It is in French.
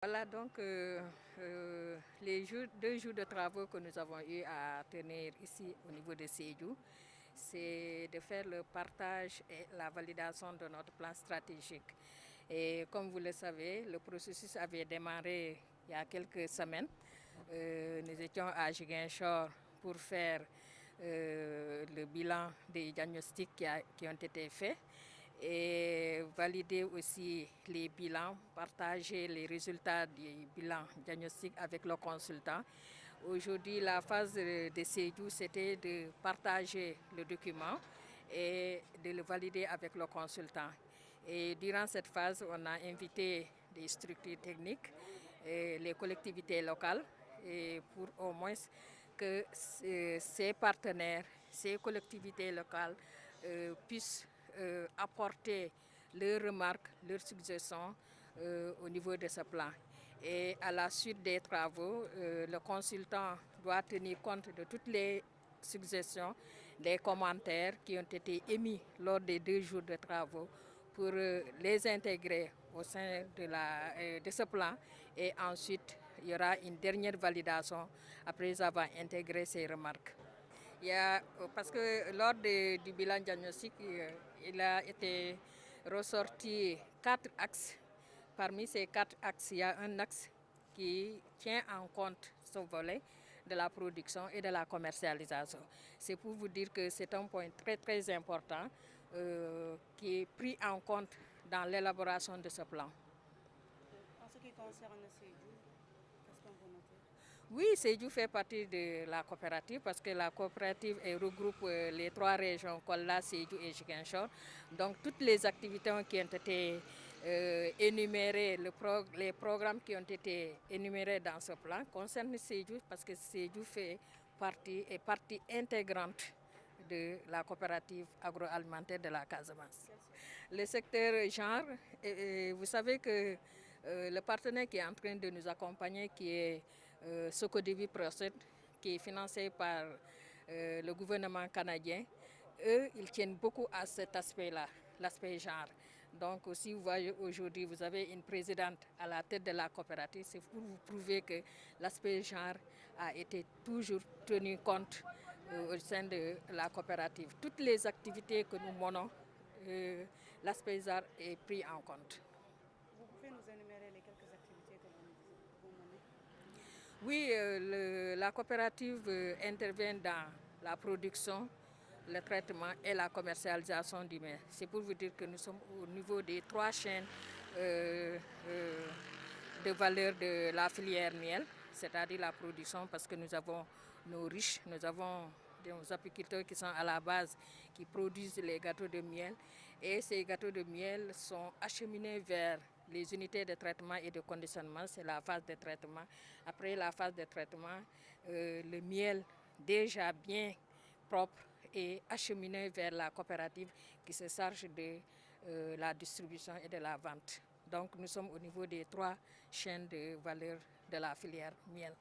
Voilà donc les 2 jours de travaux que nous avons eu à tenir ici au niveau de Sédhiou, c'est de faire le partage et la validation de notre plan stratégique. Et comme vous le savez, le processus avait démarré il y a quelques semaines. Nous étions à Ziguinchor pour faire le bilan des diagnostics qui ont été faits et valider aussi les bilans, partager les résultats du bilan diagnostic avec le consultant. Aujourd'hui, la phase de Sédhiou, c'était de partager le document et de le valider avec le consultant. Et durant cette phase, on a invité des structures techniques, et les collectivités locales, et pour au moins que ces partenaires, ces collectivités locales puissent apporter leurs remarques, leurs suggestions au niveau de ce plan. Et à la suite des travaux, le consultant doit tenir compte de toutes les suggestions, des commentaires qui ont été émis lors des 2 jours de travaux pour les intégrer au sein de ce plan. Et ensuite, il y aura une dernière validation après avoir intégré ces remarques. Parce que lors du bilan diagnostique, il a été ressorti 4 axes. Parmi ces 4 axes, il y a un axe qui tient en compte ce volet de la production et de la commercialisation. C'est pour vous dire que c'est un point très très important qui est pris en compte dans l'élaboration de ce plan. En ce qui concerne Sédhiou, qu'est-ce qu'on peut noter? Oui, Sédhiou fait partie de la coopérative parce que la coopérative regroupe les 3 régions, Kolda, Sédhiou et Ziguinchor. Donc toutes les activités qui ont été énumérées, les programmes qui ont été énumérés dans ce plan concernent Sédhiou parce que Sédhiou est partie intégrante de la coopérative agroalimentaire de la Casamance. Le secteur genre, vous savez que le partenaire qui est en train de nous accompagner, qui est Socodivi Proced, qui est financé par le gouvernement canadien, eux, ils tiennent beaucoup à cet aspect-là, l'aspect genre. Donc, si vous voyez aujourd'hui, vous avez une présidente à la tête de la coopérative, c'est pour vous prouver que l'aspect genre a été toujours tenu compte au sein de la coopérative. Toutes les activités que nous menons, l'aspect genre est pris en compte. Vous pouvez nous énumérer les quelques activités que vous menez? Oui, la coopérative intervient dans la production, le traitement et la commercialisation du miel. C'est pour vous dire que nous sommes au niveau des 3 chaînes de valeur de la filière miel, c'est-à-dire la production, parce que nous avons nos riches, nous avons des apiculteurs qui sont à la base, qui produisent les gâteaux de miel. Et ces gâteaux de miel sont acheminés vers les unités de traitement et de conditionnement, c'est la phase de traitement. Après la phase de traitement, le miel déjà bien propre est acheminé vers la coopérative qui se charge de la distribution et de la vente. Donc nous sommes au niveau des 3 chaînes de valeur de la filière miel.